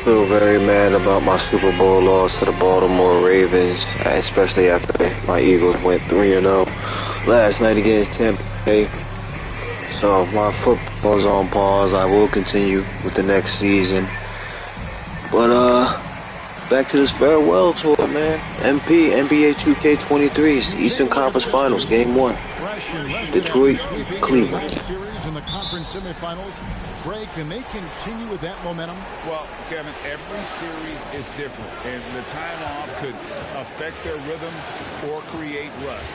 feel very mad about my Super Bowl loss to the Baltimore Ravens, especially after my Eagles went 3-0 last night against Tampa Bay. So my football's on pause. I will continue with the next season. But back to this farewell tour, man. NBA 2K23's Eastern Conference Finals, Game 1. Detroit, Cleveland. Series in the conference semifinals. Greg, can they continue with that momentum? Well, Kevin, every series is different, and the time off could affect their rhythm or create rust.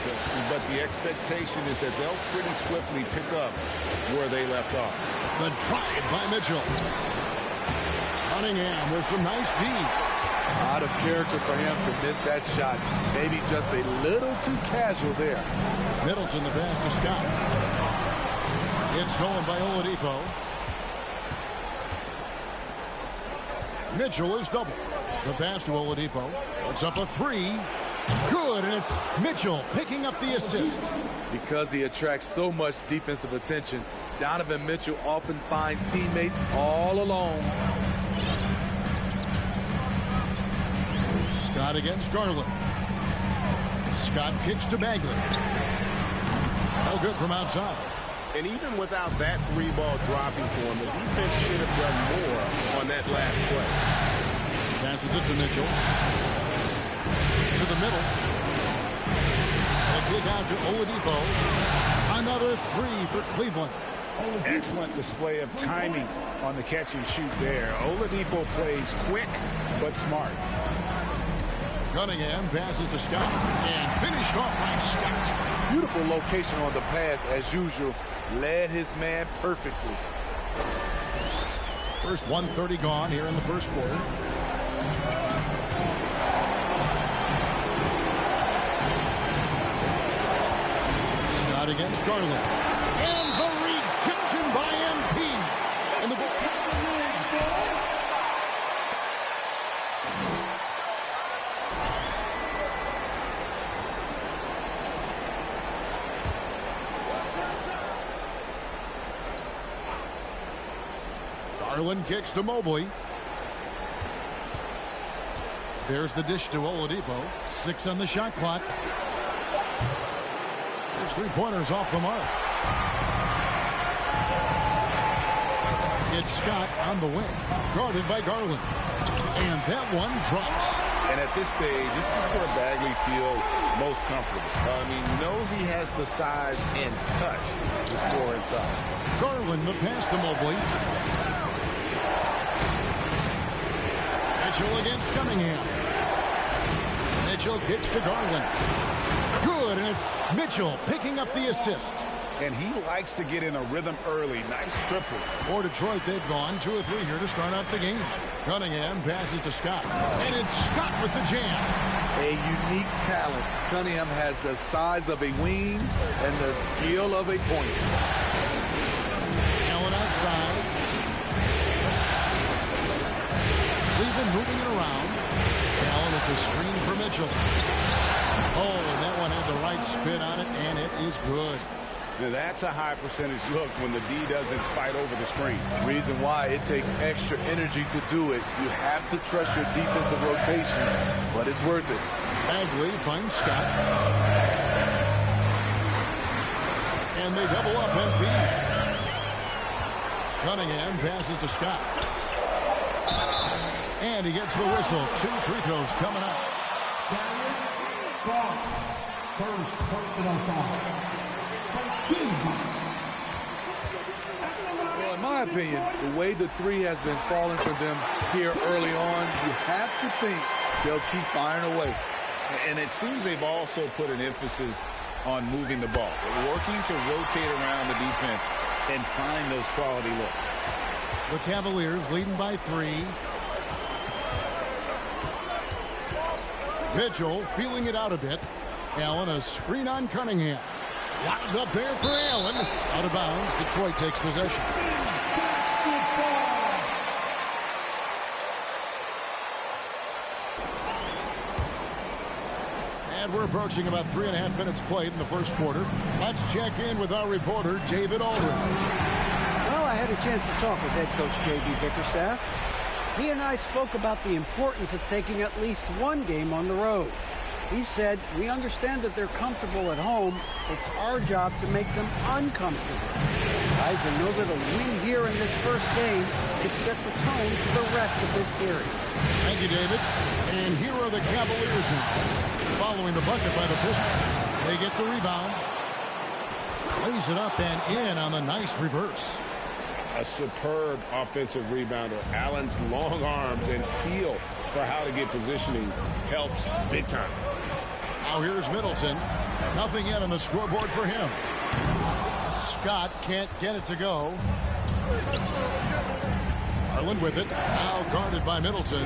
But the expectation is that they'll pretty swiftly pick up where they left off. The drive by Mitchell. Cunningham with some nice D. Out of character for him to miss that shot. Maybe just a little too casual there. Middleton the pass to Scott. It's stolen by Oladipo. Mitchell is double. The pass to Oladipo. Puts up a three. Good, and it's Mitchell picking up the assist. Because he attracts so much defensive attention, Donovan Mitchell often finds teammates all alone. Scott against Garland. Scott kicks to Bagley. No good from outside. And even without that three ball dropping for him, the defense should have done more on that last play. Passes it to Mitchell. To the middle. They kick out to Oladipo. Another three for Cleveland. Excellent display of timing on the catch and shoot there. Oladipo plays quick but smart. Cunningham passes to Scott and finished off by Scott. Beautiful location on the pass as usual. Led his man perfectly. First 1:30 gone here in the first quarter. Scott against Garland. And the rejection by MP. And the Garland kicks to Mobley. There's the dish to Oladipo. 6 on the shot clock. There's 3-pointers off the mark. It's Scott on the wing, guarded by Garland. And that one drops. And at this stage, this is where Bagley feels most comfortable. Knows he has the size and touch to score inside. Garland the pass to Mobley. Mitchell against Cunningham. Mitchell kicks to Garland. Good, and it's Mitchell picking up the assist. And he likes to get in a rhythm early. Nice triple. For Detroit, they've gone 2 or 3 here to start out the game. Cunningham passes to Scott. And it's Scott with the jam. A unique talent. Cunningham has the size of a wing and the skill of a point. Allen outside. Cleveland moving it around. Allen with the screen for Mitchell. Oh, and that one had the right spin on it, and it is good. Now that's a high percentage look when the D doesn't fight over the screen. Reason why it takes extra energy to do it. You have to trust your defensive rotations, but it's worth it. Bagley finds Scott. And they double up MP. Cunningham passes to Scott. And he gets the whistle. 2 free throws coming up. First personal foul. Well, in my opinion, the way the three has been falling for them here early on, you have to think they'll keep firing away. And it seems they've also put an emphasis on moving the ball, working to rotate around the defense and find those quality looks. The Cavaliers leading by 3. Mitchell feeling it out a bit. Allen, a screen on Cunningham. Wound up there for Allen. Out of bounds. Detroit takes possession. And we're approaching about 3.5 minutes played in the first quarter. Let's check in with our reporter, David Aldridge. Well, I had a chance to talk with head coach J.B. Bickerstaff. He and I spoke about the importance of taking at least one game on the road. He said, we understand that they're comfortable at home. It's our job to make them uncomfortable. Guys, they know that a win here in this first game could set the tone for the rest of this series. Thank you, David. And here are the Cavaliers now. Following the bucket by the Pistons. They get the rebound. Lays it up and in on the nice reverse. A superb offensive rebounder. Allen's long arms and feel for how to get positioning helps big time. Now here's Middleton. Nothing yet on the scoreboard for him. Scott can't get it to go. Garland with it. Now guarded by Middleton.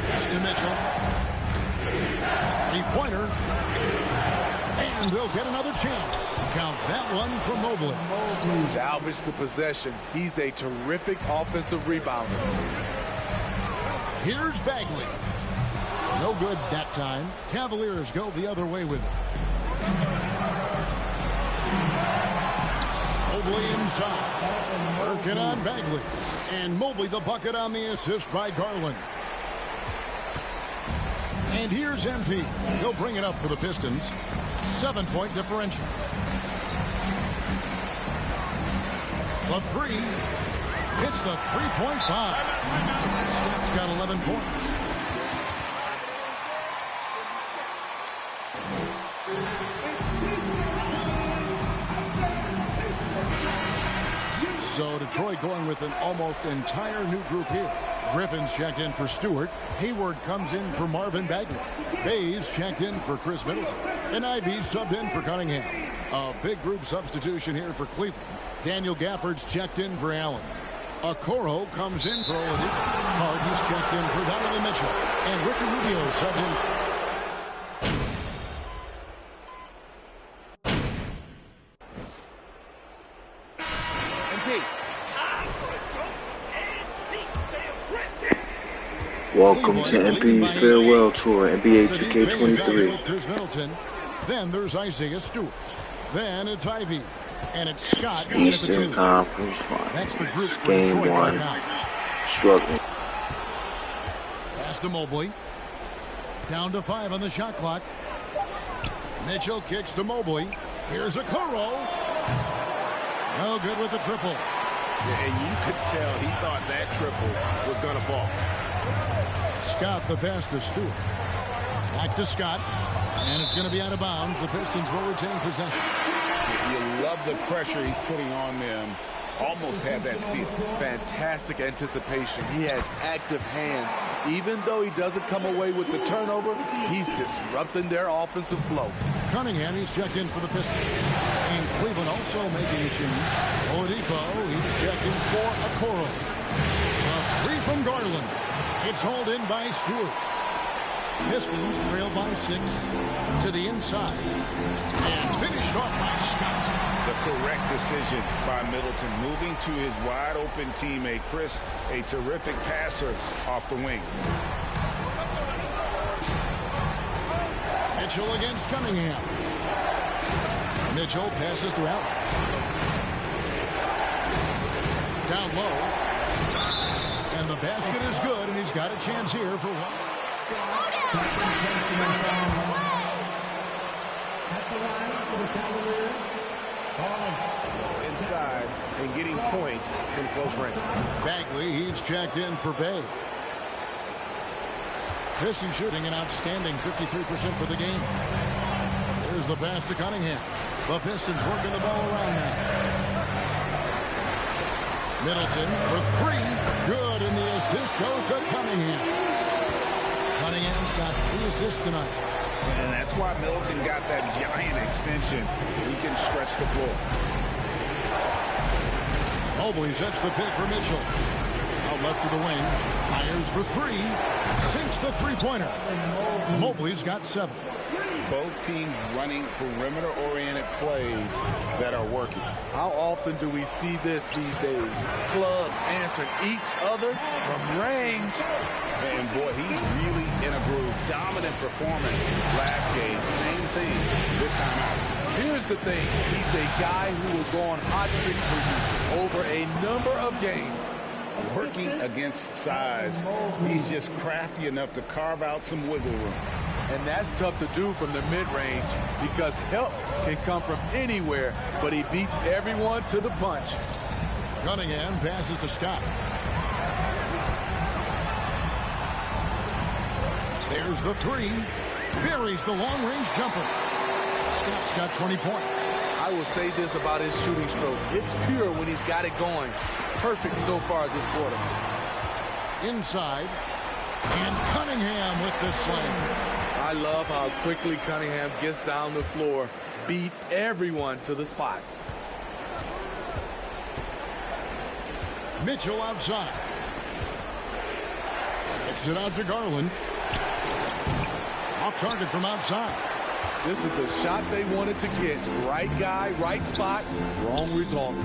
Pass to Mitchell. Three-pointer. And they'll get another chance. Count that one from Mobley. Salvage the possession. He's a terrific offensive rebounder. Here's Bagley. No good that time. Cavaliers go the other way with it. Mobley inside. Working on Bagley. And Mobley the bucket on the assist by Garland. And here's MP. He'll bring it up for the Pistons. 7-point differential. The three. Hits the three-point bomb. Scott's got 11 points. So Detroit going with an almost entire new group here. Griffin's checked in for Stewart. Hayward comes in for Marvin Bagley. Bays checked in for Chris Middleton. And Ivy subbed in for Cunningham. A big group substitution here for Cleveland. Daniel Gafford's checked in for Allen. Okoro comes in for Oladipo. Harden's checked in for Donovan Mitchell. And Ricky Rubio subbed in. Welcome to MP's farewell tour, NBA 2K23. There's Middleton. Then there's Isaiah Stewart. Then it's Ivy. And it's Scott. Eastern Conference That's the group Finals. Game 1. Right now. Struggling. Pass to Mobley. Down to 5 on the shot clock. Mitchell kicks to Mobley. Here's Okoro. No good with the triple. Yeah, and you could tell he thought that triple was going to fall. Scott the pass to Stewart. Back to Scott. And it's going to be out of bounds. The Pistons will retain possession. You love the pressure he's putting on them. Almost had that steal. Fantastic anticipation. He has active hands. Even though he doesn't come away with the turnover, he's disrupting their offensive flow. Cunningham, he's checked in for the Pistons. And Cleveland also making a change. Oladipo, he's checked in for Okoro. A three from Garland. It's hauled in by Stewart. Pistons trail by 6 to the inside. And finished off by Scott. The correct decision by Middleton. Moving to his wide-open teammate, Chris, a terrific passer off the wing. Mitchell against Cunningham. Mitchell passes to Allen. Down low. And the basket is good, and he's got a chance here for one. Inside and getting points from close range. Bagley, he's checked in for Bay. Pistons shooting an outstanding 53% for the game. There's the pass to Cunningham. The Pistons working the ball around now. Middleton for 3. Good, and the assist goes to Cunningham. Cunningham's got 3 assists tonight. And that's why Middleton got that giant extension. He can stretch the floor. Mobley sets the pick for Mitchell. Out left to the wing. Fires for 3. Sinks the three-pointer. Mobley's got 7. Both teams running perimeter-oriented plays that are working. How often do we see this these days? Clubs answering each other from range. And boy, he's really in a groove. Dominant performance last game. Same thing this time out. Here's the thing. He's a guy who will go on hot streaks for you over a number of games. Working against size, he's just crafty enough to carve out some wiggle room. And that's tough to do from the mid-range because help can come from anywhere, but he beats everyone to the punch. Cunningham passes to Scott. There's the three. Buries the long-range jumper. Scott's got 20 points. I will say this about his shooting stroke. It's pure when he's got it going. Perfect so far this quarter. Inside. And Cunningham with the slam. I love how quickly Cunningham gets down the floor. Beat everyone to the spot. Mitchell outside. Kicks it out to Garland. Off target from outside. This is the shot they wanted to get. Right guy, right spot, wrong result.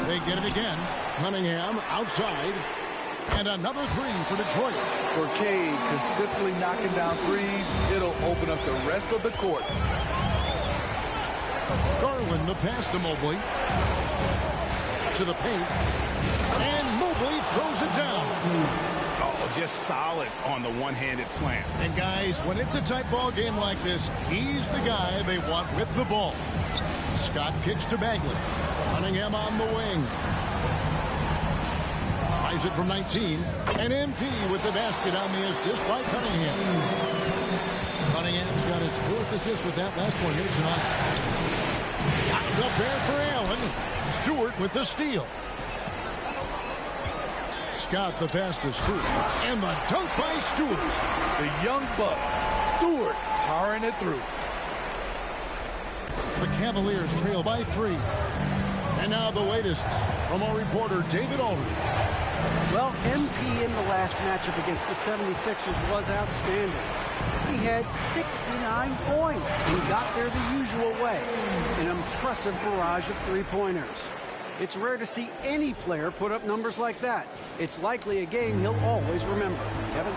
They get it again. Cunningham outside. And another three for Detroit. For Cade, consistently knocking down threes, it'll open up the rest of the court. Garland, the pass to Mobley. To the paint. And Mobley throws it down. Oh, just solid on the one-handed slam. And guys, when it's a tight ball game like this, he's the guy they want with the ball. Scott kicks to Bagley. Cunningham on the wing. Tries it from 19. And MP with the basket on the assist by Cunningham. Cunningham's got his fourth assist with that last one here tonight. Got it up there for Allen. Stewart with the steal. Scott the pass to Stewart. And the dunk by Stewart. The young buck, Stewart, powering it through. The Cavaliers trail by 3. And now the latest from our reporter, David Aldridge. Well, MP in the last matchup against the 76ers was outstanding. He had 69 points. He got there the usual way. An impressive barrage of three-pointers. It's rare to see any player put up numbers like that. It's likely a game he'll always remember. Kevin?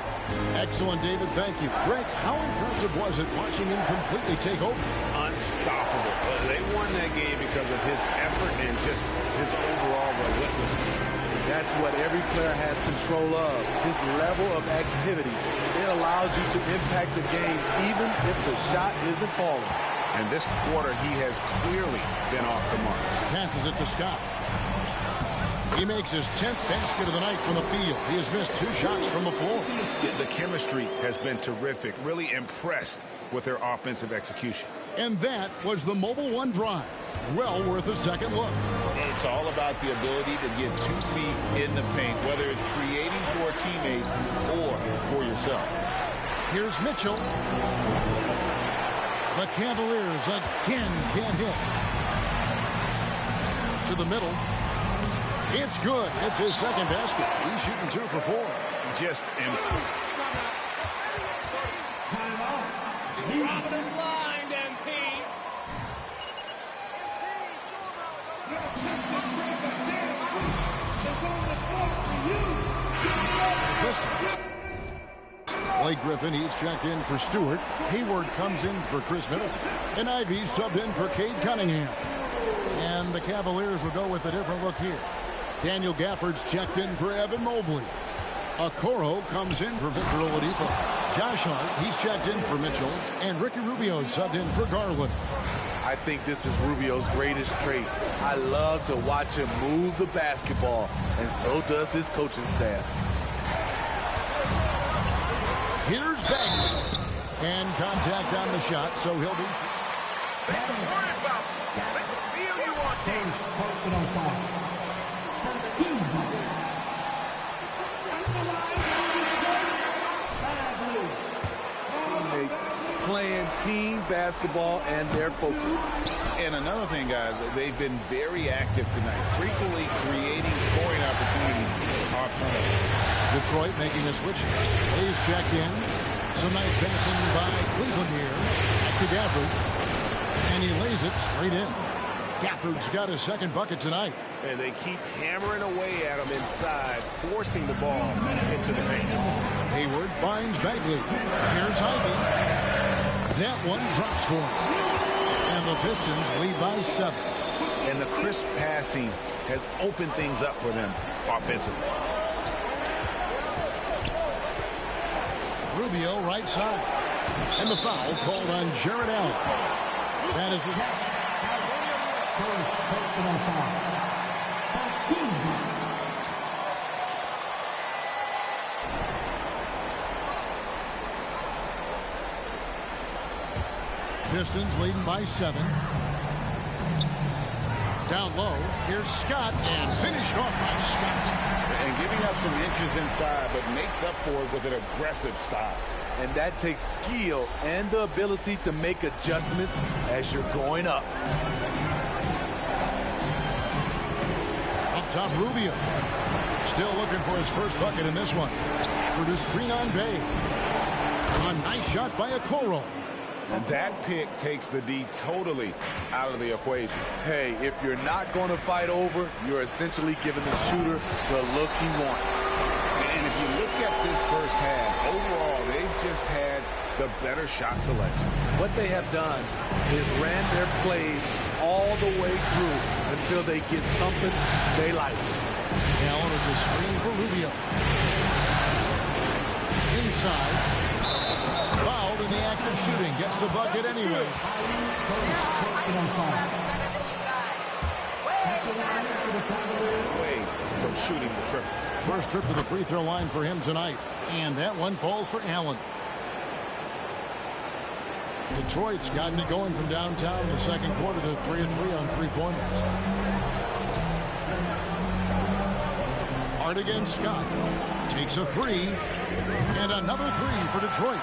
Excellent, David. Thank you. Greg, how impressive was it watching him completely take over? Unstoppable. They won that game because of his effort and just his overall relentlessness. That's what every player has control of, his level of activity. It allows you to impact the game even if the shot isn't falling. And this quarter, he has clearly been off the mark. Passes it to Scott. He makes his 10th basket of the night from the field. He has missed 2 shots from the floor. The chemistry has been terrific. Really impressed with their offensive execution. And that was the Mobile One drive. Well worth a second look. It's all about the ability to get 2 feet in the paint, whether it's creating for a teammate or for yourself. Here's Mitchell. The Cavaliers again can't hit. To the middle. It's good. It's his second basket. He's shooting 2 for 4. Just improved. Blake Griffin, he's checked in for Stewart. Hayward comes in for Chris Middleton. And Ivy subbed in for Cade Cunningham. And the Cavaliers will go with a different look here. Daniel Gafford's checked in for Evan Mobley. Okoro comes in for Victor Oladipo. Josh Hart, he's checked in for Mitchell. And Ricky Rubio subbed in for Garland. I think this is Rubio's greatest trait. I love to watch him move the basketball, and so does his coaching staff. Here's Bagley. And contact on the shot, so he'll be... First personal foul. Teammates playing team basketball and their focus. And another thing, guys, they've been very active tonight, frequently creating scoring opportunities off turnover. Detroit making a switch. Hayes checked in. Some nice passing by Cleveland here. Back to Gafford. And he lays it straight in. Gafford's got his second bucket tonight. And they keep hammering away at him inside, forcing the ball into the paint. Hayward finds Bagley. Here's Ivy. That one drops for him. And And the Pistons lead by 7. And the crisp passing has opened things up for them offensively. Rubio right side. And the foul called on Jarrett Allen. That is his First personal foul. Pistons leading by 7. Down low, here's Scott, and finished off by Scott. And giving up some inches inside, but makes up for it with an aggressive style. And that takes skill and the ability to make adjustments as you're going up. Up top, Rubio. Still looking for his first bucket in this one. For the screen on Bay. A nice shot by Okoro. And that pick takes the D totally out of the equation. Hey, if you're not going to fight over, you're essentially giving the shooter the look he wants. And if you look at this first half, overall, they've just had the better shot selection. What they have done is ran their plays all the way through until they get something they like. Allen with the screen for Rubio. Inside. Fouled in the act of shooting. Gets the bucket anyway. Away from shooting the triple. First trip to the free throw line for him tonight. And that one falls for Allen. Detroit's gotten it going from downtown in the second quarter. They're 3 of 3 on three-pointers. Hard against Scott. Takes a 3. And another 3 for Detroit.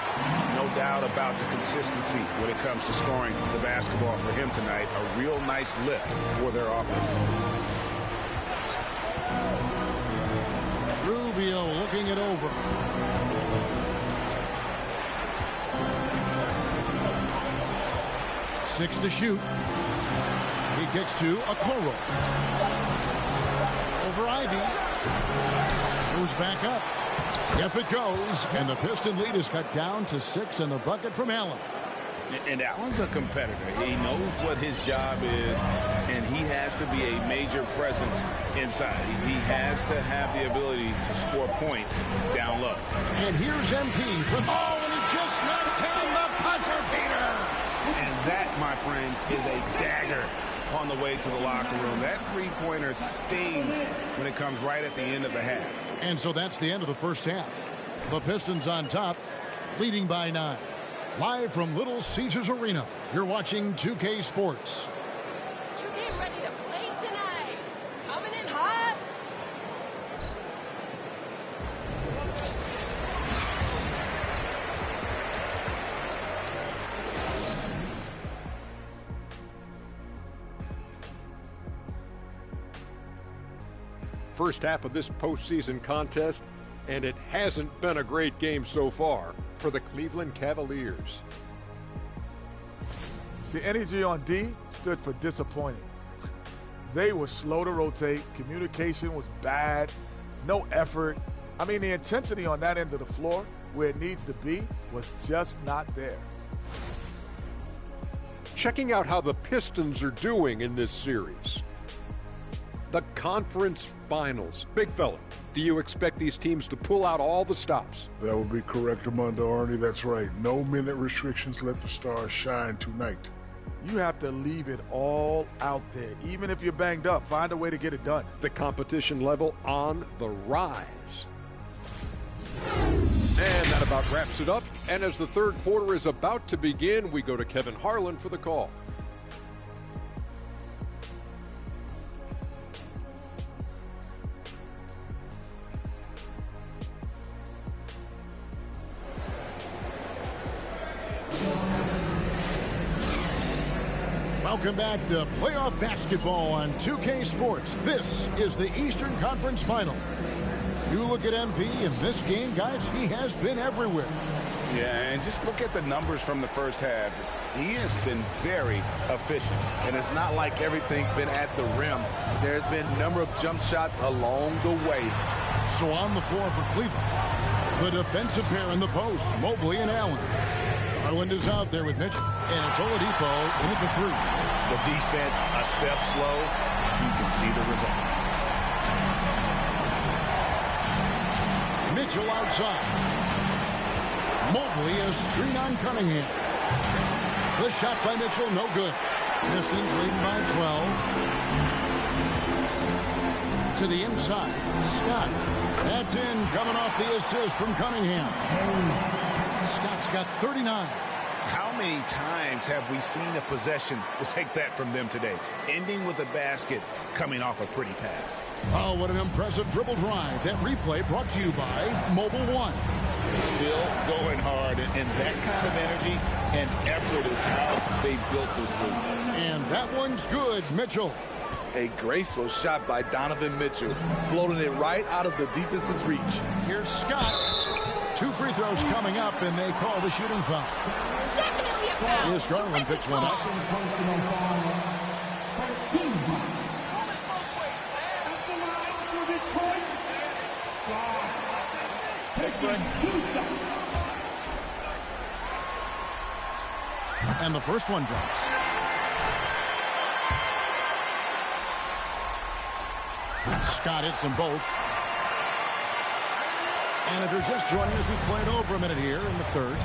No doubt about the consistency when it comes to scoring the basketball for him tonight. A real nice lift for their offense. Rubio looking it over. Six to shoot. He kicks to Okoro. Over Ivy. Goes back up. Yep, it goes. And the Piston lead is cut down to 6, and the bucket from Allen. And Allen's a competitor. He knows what his job is, and he has to be a major presence inside. He has to have the ability to score points down low. And here's MP for and he just knocked down the buzzer beater. And that, my friends, is a dagger on the way to the locker room. That three-pointer stings when it comes right at the end of the half. And so that's the end of the first half. The Pistons on top, leading by 9. Live from Little Caesars Arena, you're watching 2K Sports. You get ready to play tonight. Coming in hot. First half of this postseason contest, and it hasn't been a great game so far for the Cleveland Cavaliers. The energy on D stood for disappointing. They were slow to rotate. Communication was bad. No effort. I mean, the intensity on that end of the floor, where it needs to be, was just not there. Checking out how the Pistons are doing in this series. The conference finals. Big fella, do you expect these teams to pull out all the stops? That would be correct, Armando Arnie. That's right. No minute restrictions. Let the stars shine tonight. You have to leave it all out there. Even if you're banged up, find a way to get it done. The competition level on the rise. And that about wraps it up. And as the third quarter is about to begin, we go to Kevin Harlan for the call. Welcome back to playoff basketball on 2K Sports. This is the Eastern Conference Final. You look at MP in this game, guys, he has been everywhere. Yeah, and just look at the numbers from the first half. He has been very efficient. And it's not like everything's been at the rim. There's been a number of jump shots along the way. So on the floor for Cleveland, the defensive pair in the post, Mobley and Allen. Garland is out there with Mitchell, and it's Oladipo in at the 3. The defense a step slow. You can see the results. Mitchell outside. Mobley a screen on Cunningham. The shot by Mitchell, no good. Pistons leading by 12. To the inside, Scott. That's in, coming off the assist from Cunningham. Scott's got 39. How many times have we seen a possession like that from them today? Ending with a basket, coming off a pretty pass. Oh, what an impressive dribble drive. That replay brought to you by Mobile One. Still going hard, and that kind of energy and effort is how they built this league. And that one's good, Mitchell. A graceful shot by Donovan Mitchell, floating it right out of the defense's reach. Here's Scott. 2 free throws coming up, and they call the shooting foul. Definitely a foul. Here's Garland picks one up. And the first one drops. Scott hits them both. And if you're just joining us, we played over a minute here in the 3rd.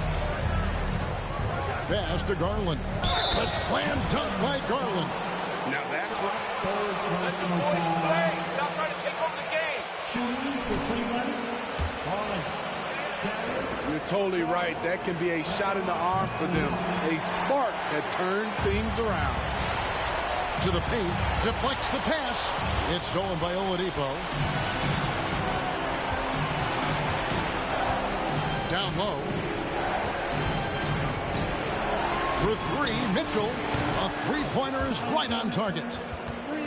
Pass to Garland. A slam dunk by Garland. Now that's what... Stop trying to take over the game. You're totally right. That can be a shot in the arm for them. A spark that turned things around. To the paint. Deflects the pass. It's stolen by Oladipo. Down low. For 3, Mitchell. A 3-pointer is right on target.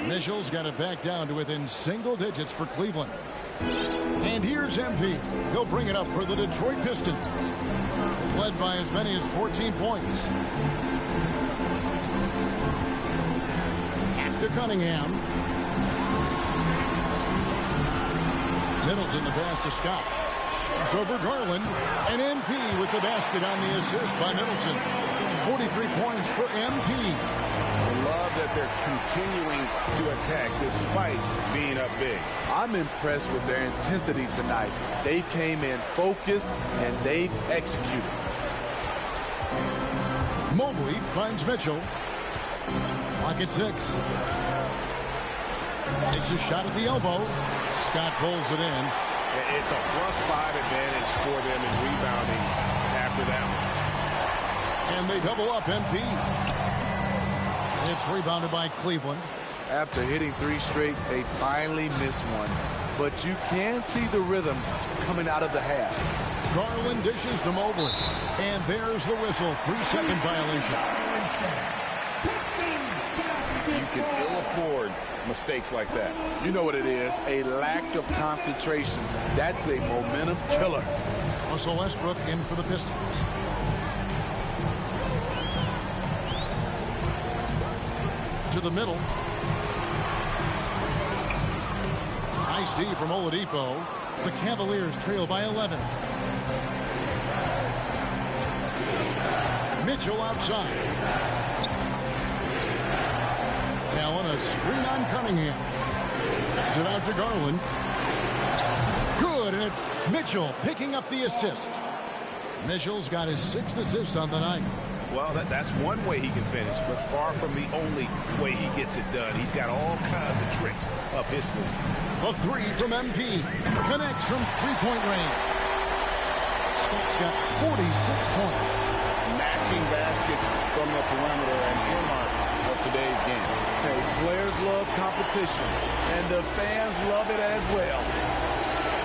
Mitchell's got it back down to within single digits for Cleveland. And here's MP. He'll bring it up for the Detroit Pistons. Led by as many as 14 points. Back to Cunningham. Middleton the pass to Scott. It's over Garland. And MP with the basket on the assist by Middleton. 43 points for MP. I love that they're continuing to attack despite being up big. I'm impressed with their intensity tonight. They came in focused and they've executed. Mobley finds Mitchell. Pocket 6. Takes a shot at the elbow. Scott pulls it in. It's a +5 advantage for them in rebounding after that one. And they double up MP. It's rebounded by Cleveland. After hitting 3 straight, they finally missed one. But you can see the rhythm coming out of the half. Garland dishes to Mobley. And there's the whistle. 3-second violation. You can ill afford mistakes like that. You know what it is, a lack of concentration. That's a momentum killer. Russell Westbrook in for the Pistons. To the middle. Nice D from Oladipo. The Cavaliers trail by 11. Mitchell outside. Allen a screen on Cunningham. Backs it out to Garland. Good, and it's Mitchell picking up the assist. Mitchell's got his 6th assist on the night. Well, that's one way he can finish, but far from the only way he gets it done. He's got all kinds of tricks up his sleeve. A 3 from MP. Connects from 3-point range. Scott's got 46 points. Matching baskets from the perimeter and earmark of today's game. Hey, players love competition, and the fans love it as well.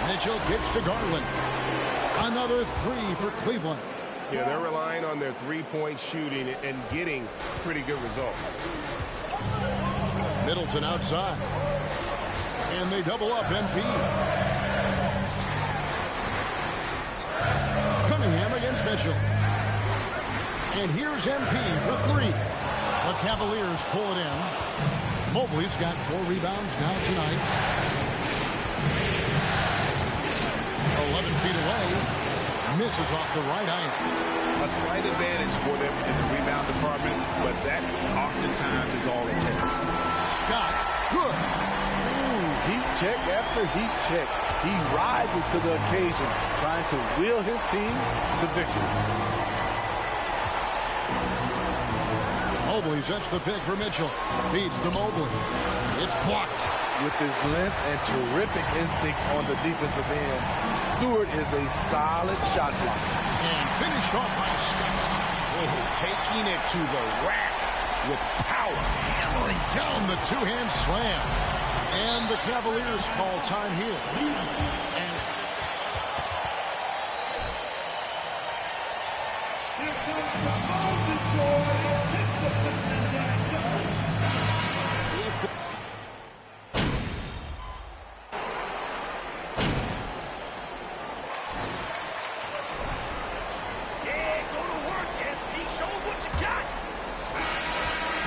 Mitchell gets to Garland. Another 3 for Cleveland. Yeah, they're relying on their 3-point shooting and getting pretty good results. Middleton outside. And they double up MP. Cunningham against Mitchell. And here's MP for 3. The Cavaliers pull it in. Mobley's got 4 rebounds now tonight. 11 feet away. Misses off the right eye. A slight advantage for them in the rebound department, but that oftentimes is all it takes. Scott, good. Ooh, heat check after heat check. He rises to the occasion, trying to wheel his team to victory. Mobley sets the pick for Mitchell. Feeds to Mobley. It's blocked. With his length and terrific instincts on the defensive end, Stewart is a solid shot blocker. And finished off by Scott. Oh, taking it to the rack with power. Hammering down the two-hand slam. And the Cavaliers call time here. And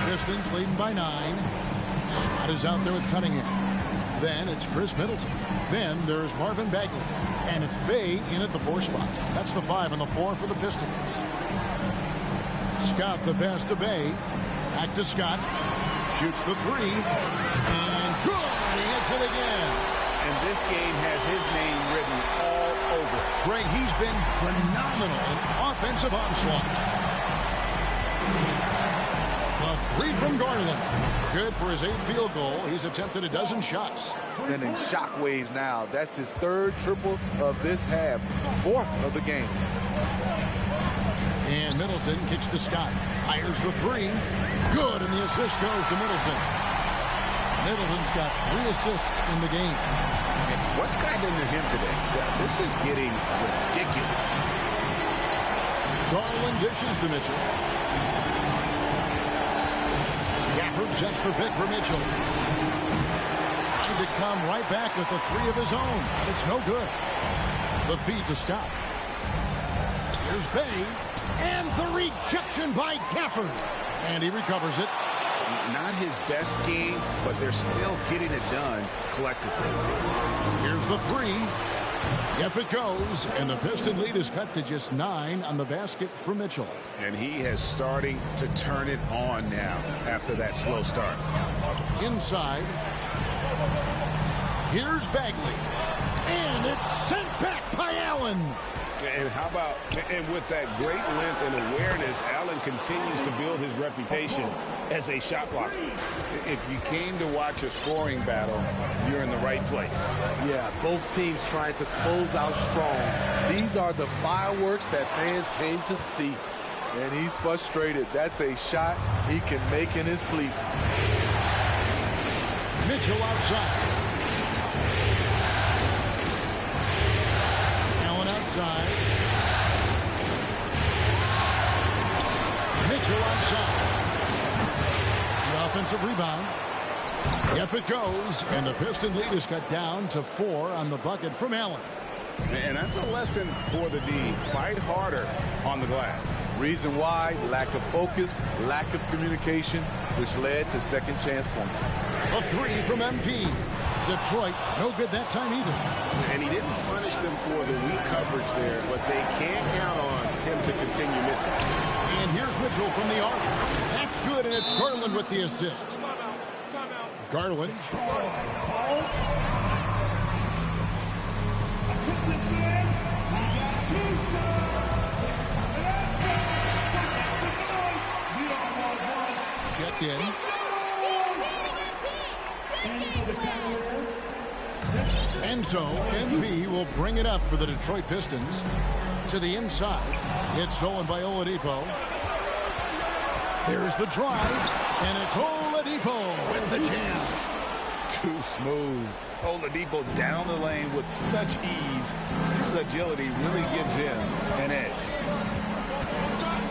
Pistons leading by 9. Scott is out there with Cunningham. Then it's Chris Middleton. Then there's Marvin Bagley. And it's Bay in at the 4 spot. That's the 5 and the 4 for the Pistons. Scott the pass to Bay. Back to Scott. Shoots the 3. And good! He hits it again. And this game has his name written all over it. Greg, he's been phenomenal in offensive onslaught. The 3 from Garland. Good for his 8th field goal. He's attempted a dozen shots. Sending shockwaves now. That's his 3rd triple of this half. 4th of the game. And Middleton kicks to Scott. Fires the 3. Good, and the assist goes to Middleton. Middleton's got 3 assists in the game. And what's gotten into him today? Yeah, this is getting ridiculous. Garland dishes to Mitchell. Gafford sets the pick for Mitchell. Trying to come right back with the 3 of his own. It's no good. The feed to Scott. Here's Bay. And the rejection by Gafford. And he recovers it. Not his best game, but they're still getting it done collectively. Here's the 3. Yep, it goes. And the Piston lead is cut to just 9 on the basket for Mitchell. And he is starting to turn it on now after that slow start. Inside. Here's Bagley. And it's sent back by Allen. And how about, and with that great length and awareness, Allen continues to build his reputation as a shot blocker. If you came to watch a scoring battle, you're in the right place. Yeah, both teams trying to close out strong. These are the fireworks that fans came to see. And he's frustrated. That's a shot he can make in his sleep. Mitchell outside. Allen outside. Mitchell outside. The offensive rebound. Yep, it goes. And the Piston lead is cut down to 4 on the bucket from Allen. And that's a lesson for the D. Fight harder on the glass. Reason why, lack of focus, lack of communication, which led to second chance points. A 3 from MP. Detroit, no good that time either. And he didn't punish them for the weak coverage there, but they can't count on him to continue missing. And here's Mitchell from the arc. That's good, and it's Garland with the assist. Garland. Check in. And so MP will bring it up for the Detroit Pistons to the inside. It's stolen by Oladipo. There's the drive, and it's Oladipo with the jam. Too smooth. Oladipo down the lane with such ease. His agility really gives him an edge.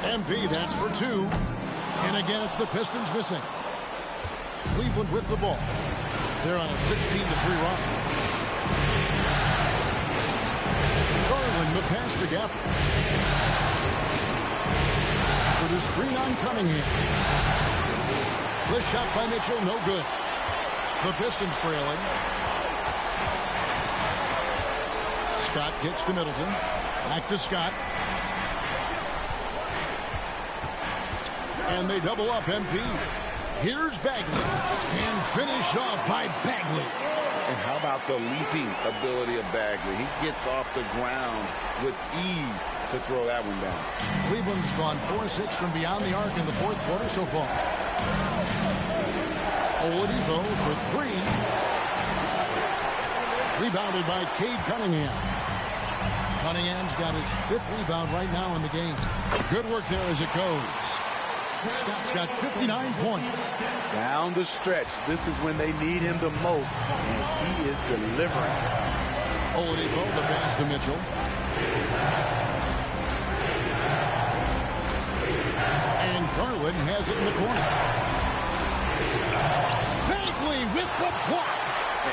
MP, that's for 2. And again, it's the Pistons missing. Cleveland with the ball. They're on a 16-3 run. Garland, the pass to Gafford. For the screen on Cunningham. The shot by Mitchell, no good. The Pistons trailing. Scott gets to Middleton. Back to Scott. And they double up MP. Here's Bagley. And finished off by Bagley. And how about the leaping ability of Bagley? He gets off the ground with ease to throw that one down. Cleveland's gone 4-6 from beyond the arc in the fourth quarter so far. Oladipo for three. Rebounded by Cade Cunningham. Cunningham's got his fifth rebound right now in the game. Good work there as it goes. Scott's got 59 points. Down the stretch, this is when they need him the most, and he is delivering. Oladipo, the pass to Mitchell. And Garland has it in the corner. Bagley with the block.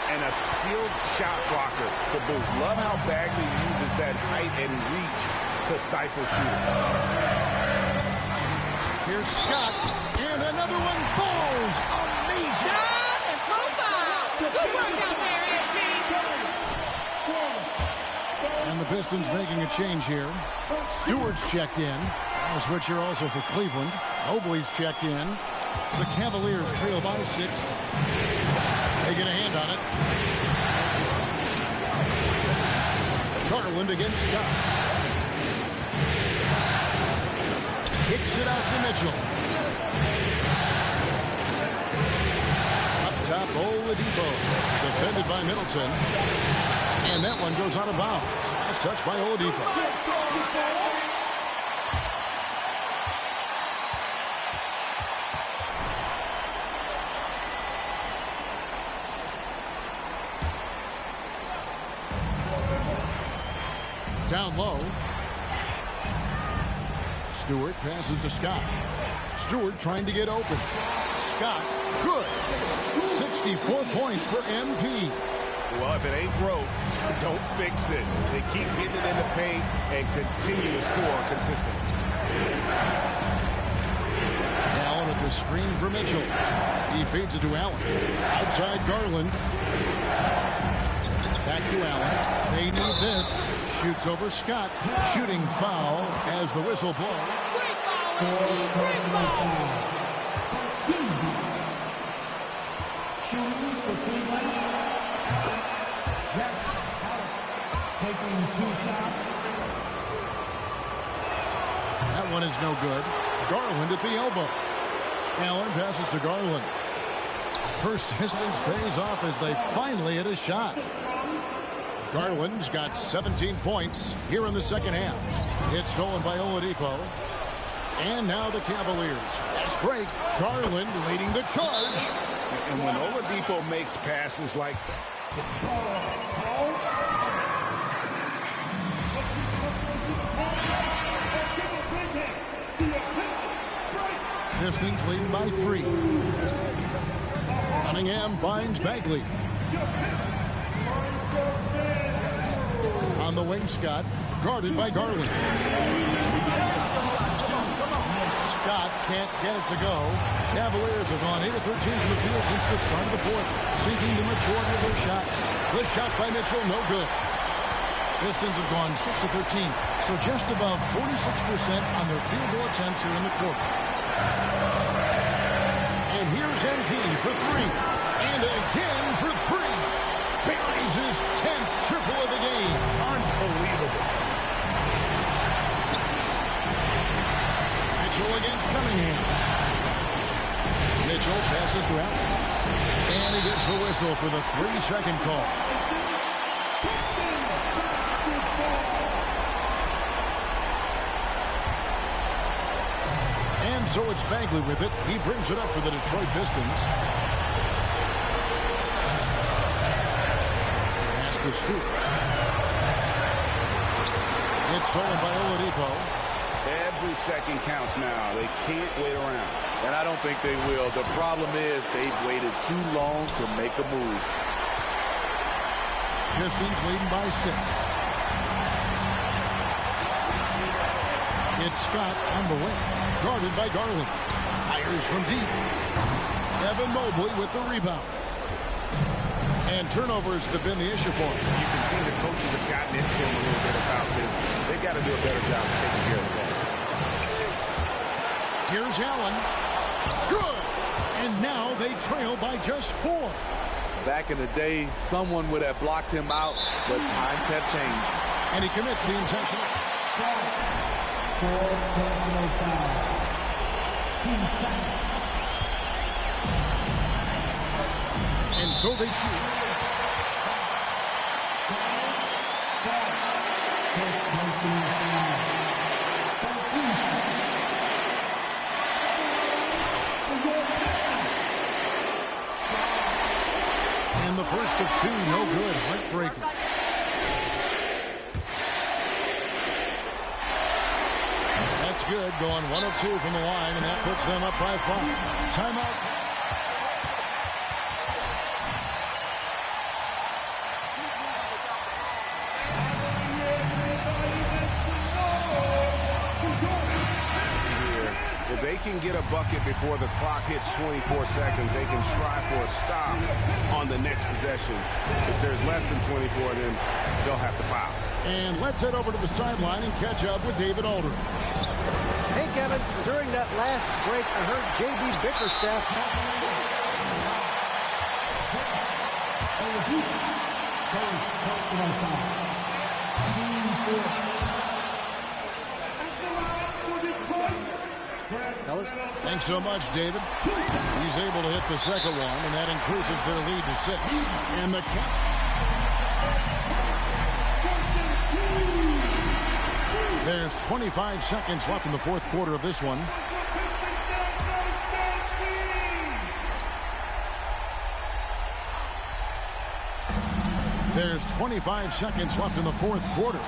And a skilled shot blocker to boot. Love how Bagley uses that height and reach to stifle shooting. Here's Scott, and another one falls. Amazing. Shot and profile. Good work out there, MP. And the Pistons making a change here. Stewart's checked in. A switch here also for Cleveland. Mobley's checked in. The Cavaliers trail by 6. They get a hand on it. Garland against Scott. Kicks it out to Mitchell. Up top, Oladipo. Defended by Middleton. And that one goes out of bounds. Last touch by Oladipo. Down low. Stewart passes to Scott. Stewart trying to get open. Scott, good. 64 points for MP. Well, if it ain't broke, don't fix it. They keep getting it in the paint and continue to score consistently. Allen at the screen for Mitchell. He feeds it to Allen. Outside Garland. Back to Allen. They need this. Shoots over Scott. Shooting foul as the whistle blows. That one is no good. Garland at the elbow. Allen passes to Garland. Persistence pays off as they finally hit a shot. Garland's got 17 points here in the second half. It's stolen by Oladipo. And now the Cavaliers. Fast break. Garland leading the charge. And when Oladipo makes passes like Pistons leading by 3. Cunningham finds Bagley. On the wing, Scott, guarded by Garland. Scott can't get it to go. Cavaliers have gone 8 of 13 from the field since the start of the fourth, sinking the majority of their shots. The shot by Mitchell, no good. Pistons have gone 6 of 13, so just above 46% on their field goal attempts here in the quarter. And here's MP for 3. And again for 3. Buries his 10th triple of the game. unbelievable. Mitchell against Cunningham. Mitchell passes to Allen. And he gets the whistle for the 3-second call. And so it's Bagley with it. He brings it up for the Detroit Pistons. Pass to Stewart. It's stolen by Oladipo. Every second counts now. They can't wait around. And I don't think they will. The problem is they've waited too long to make a move. Pistons leading by 6. It's Scott on the wing. Guarded by Garland. Fires from deep. Evan Mobley with the rebound. And turnovers have been the issue for him. You can see the coaches have gotten into him a little bit about this. They've got to do a better job of taking care of the ball. Here's Allen. Good. And now they trail by just 4. Back in the day, someone would have blocked him out, but times have changed. And he commits the intentional. 4 personal fouls. Team foul. And so they choose. And the first of 2, no good. Heartbreaker. That's good. Going 1 of 2 from the line, and that puts them up by 5. Timeout. If they can get a bucket before the clock hits 24 seconds, they can try for a stop on the next possession. If there's less than 24, then they'll have to foul. And let's head over to the sideline and catch up with David Aldridge. Hey, Kevin, during that last break, I heard J.B. Bickerstaff talking Personal foul. Team 4. Thanks so much, David. He's able to hit the second one, and that increases their lead to 6. And the There's 25 seconds left in the fourth quarter of this one. There's 25 seconds left in the fourth quarter.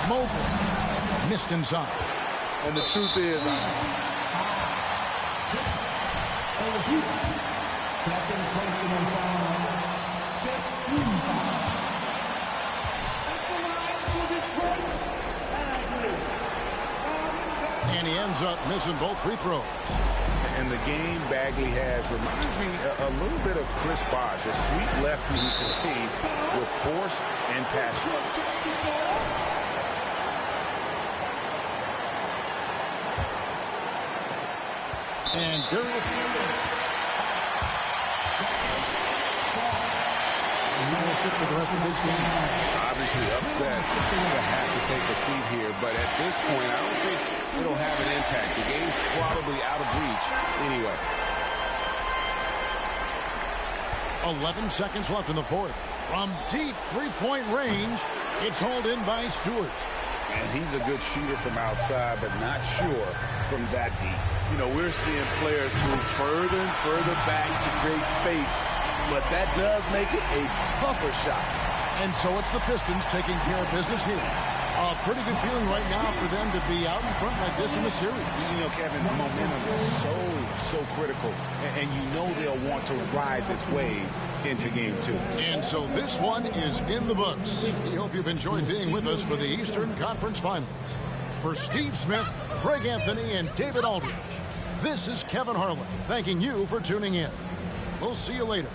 Mobley missed inside. And the truth is, Second personal foul. 15 foul. And he ends up missing both free throws. And the game Bagley has reminds me a little bit of Chris Bosh, a sweet lefty who plays with force and passion. And Darius will sit for the rest of this game. Obviously upset to have to take a seat here, but at this point, I don't think it'll have an impact. The game's probably out of reach anyway. 11 seconds left in the fourth. From deep three-point range, it's hauled in by Stewart. And he's a good shooter from outside, but not sure from that deep. you know, we're seeing players move further and further back to create space, but that does make it a tougher shot. And so it's the Pistons taking care of business here. A pretty good feeling right now for them to be out in front like this in the series. You know, Kevin, momentum is so critical, and you know they'll want to ride this wave into Game 2. And so this one is in the books. We hope you've enjoyed being with us for the Eastern Conference Finals. For Steve Smith, Greg Anthony, and David Aldridge, this is Kevin Harlan thanking you for tuning in. We'll see you later.